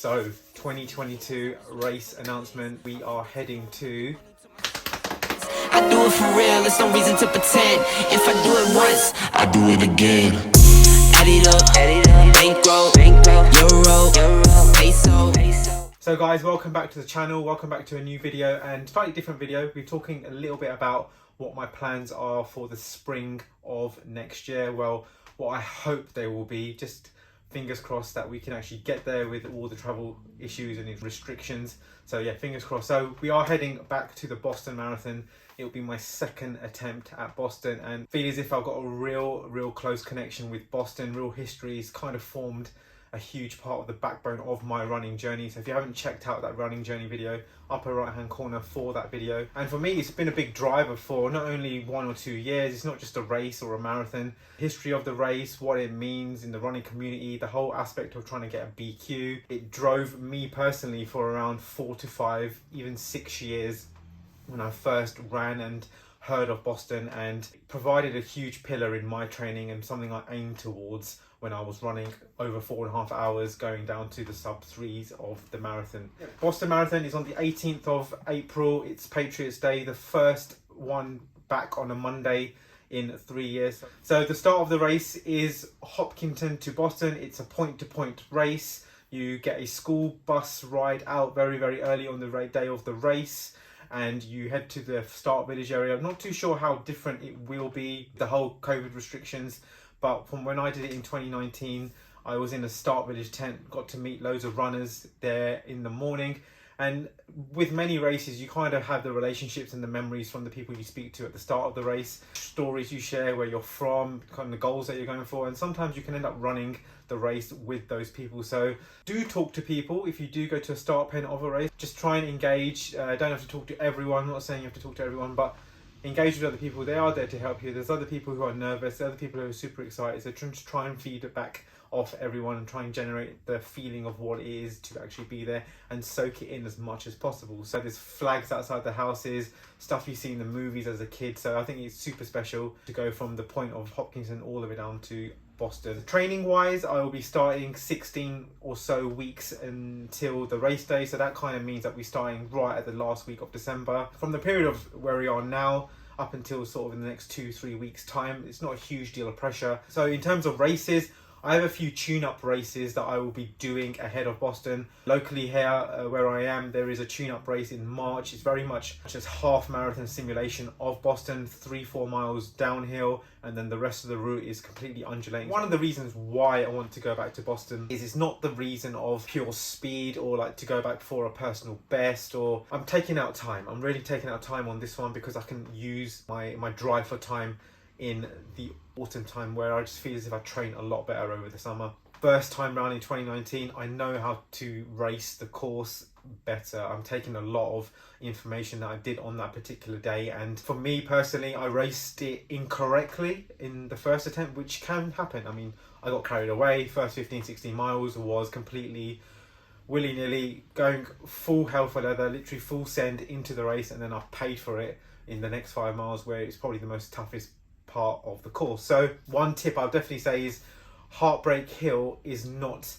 So, 2022 race announcement. We are heading to... I do it for real, there's no reason to pretend. If I do it once, I do it again. Add it up, bankroll, euro, peso. So guys, welcome back to the channel, welcome back to a new video and slightly different video. We're talking a little bit about what my plans are for the spring of next year. Well, what I hope they will be, just fingers crossed that we can actually get there with all the travel issues and restrictions. So yeah, fingers crossed. So we are heading back to the Boston Marathon. It'll be my second attempt at Boston and feel as if I've got a real close connection with Boston. Real history is kind of formed a huge part of the backbone of my running journey. So if you haven't checked out that running journey video, upper right hand corner for that video. And for me, it's been a big driver for not only 1 or 2 years. It's not just a race or a marathon. History of the race, what it means in the running community, the whole aspect of trying to get a BQ. It drove me personally for around 4 to 5, even 6 years when I first ran and heard of Boston, and provided a huge pillar in my training and something I aimed towards when I was running over 4.5 hours, going down to the sub 3s of the marathon. Boston Marathon is on the 18th of April. It's Patriots Day, the first one back on a Monday in 3 years. So the start of the race is Hopkinton to Boston. It's a point-to-point race. You get a school bus ride out very early on the day of the race, and you head to the start village area. I'm not too sure how different it will be, the whole COVID restrictions, but from when I did it in 2019, I was in a start village tent, got to meet loads of runners there in the morning. And with many races, you kind of have the relationships and the memories from the people you speak to at the start of the race, stories you share, where you're from, kind of the goals that you're going for. And sometimes you can end up running the race with those people. So do talk to people if you do go to a start pen of a race. Just try and engage. Don't have to talk to everyone. I'm not saying you have to talk to everyone, but engage with other people. They are there to help you. There's other people who are nervous, there are other people who are super excited. So try and feed it back off everyone and try and generate the feeling of what it is to actually be there and soak it in as much as possible. So there's flags outside the houses, stuff you see in the movies as a kid. So I think it's super special to go from the point of Hopkinton all the way down to Boston. Training wise, I will be starting 16 or so weeks until the race day. So that kind of means that we're starting right at the last week of December. From the period of where we are now up until sort of in the next 2-3 weeks time, it's not a huge deal of pressure. So in terms of races, I have a few tune-up races that I will be doing ahead of Boston. Locally here, where I am, there is a tune-up race in March. It's very much just half marathon simulation of Boston, 3-4 miles downhill, and then the rest of the route is completely undulating. One of the reasons why I want to go back to Boston is it's not the reason of pure speed or like to go back for a personal best, or I'm taking out time. I'm really taking out time on this one because I can use my drive for time in the autumn time, where I just feel as if I train a lot better over the summer. First time round in 2019, I know how to race the course better. I'm taking a lot of information that I did on that particular day, and for me personally, I raced it incorrectly in the first attempt, which can happen. I mean, I got carried away. First 15-16 miles was completely willy-nilly, going full hell for leather, literally full send into the race, and then I paid for it in the next 5 miles, where it's probably the most toughest part of the course. So one tip I'll definitely say is Heartbreak Hill is not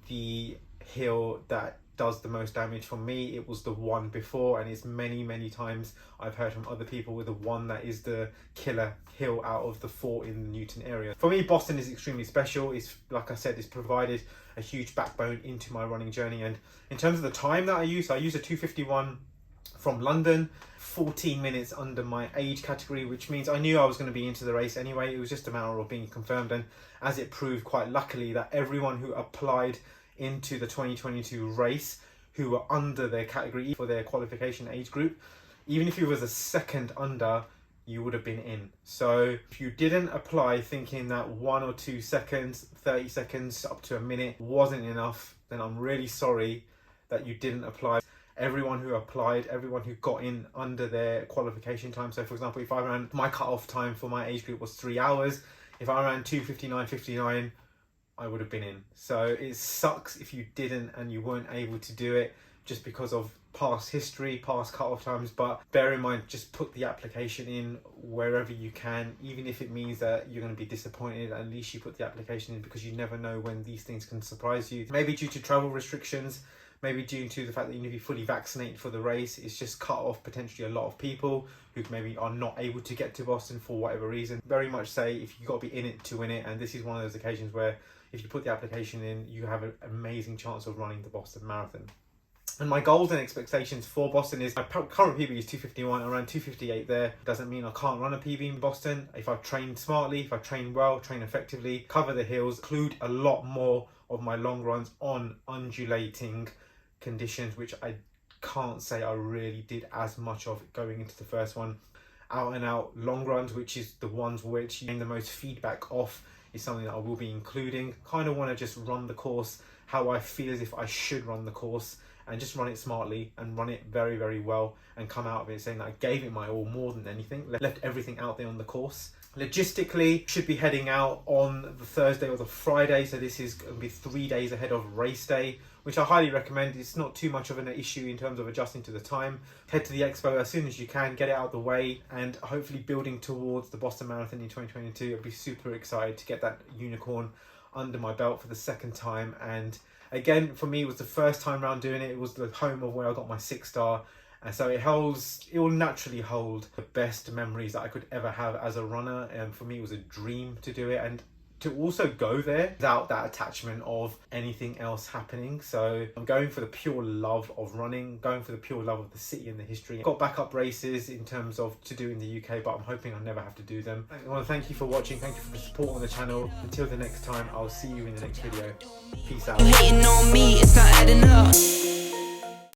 the hill that does the most damage. For me, it was the one before, and it's many times I've heard from other people with the one that is the killer hill out of the 4 in the Newton area. For me, Boston is extremely special. It's, like I said, it's provided a huge backbone into my running journey. And in terms of the time that I used a 2:51 from London, 14 minutes under my age category, which means I knew I was going to be into the race anyway. It was just a matter of being confirmed, and as it proved quite luckily that everyone who applied into the 2022 race who were under their category for their qualification age group, even if you was a second under, you would have been in. So if you didn't apply thinking that 1 or 2 seconds, 30 seconds up to a minute wasn't enough, then I'm really sorry that you didn't apply. Everyone who applied, everyone who got in under their qualification time. So for example, if I ran, my cut-off time for my age group was 3 hours. If I ran 2:59.59, I would have been in. So it sucks if you didn't and you weren't able to do it just because of past history, past cut-off times. But bear in mind, just put the application in wherever you can, even if it means that you're going to be disappointed. At least you put the application in, because you never know when these things can surprise you. Maybe due to travel restrictions, maybe due to the fact that you need to be fully vaccinated for the race, it's just cut off potentially a lot of people who maybe are not able to get to Boston for whatever reason. Very much say, if you've got to be in it to win it, and this is one of those occasions where if you put the application in, you have an amazing chance of running the Boston Marathon. And my goals and expectations for Boston is, my current PB is 2:51, around 2:58 there. Doesn't mean I can't run a PB in Boston. If I train smartly, if I train well, train effectively, cover the hills, include a lot more of my long runs on undulating conditions, which I can't say I really did as much of going into the first one. Out and out long runs, which is the ones which you gain the most feedback off, is something that I will be including. Kind of want to just run the course how I feel as if I should run the course, and just run it smartly and run it very, very well, and come out of it saying that I gave it my all more than anything, left everything out there on the course. Logistically, should be heading out on the Thursday or the Friday, so this is going to be 3 days ahead of race day, which I highly recommend. It's not too much of an issue in terms of adjusting to the time. Head to the expo as soon as you can, get it out of the way, and hopefully building towards the Boston Marathon in 2022. I'd be super excited to get that unicorn under my belt for the second time. And again, for me, it was the first time around doing it. It was the home of where I got my 6-star. And so it will naturally hold the best memories that I could ever have as a runner. And for me, it was a dream to do it, and to also go there without that attachment of anything else happening. So I'm going for the pure love of running, going for the pure love of the city and the history. I've got backup races in terms of to do in the UK, but I'm hoping I'll never have to do them. I want to thank you for watching. Thank you for the support on the channel. Until the next time, I'll see you in the next video. Peace out. You hating on me, it's not adding up.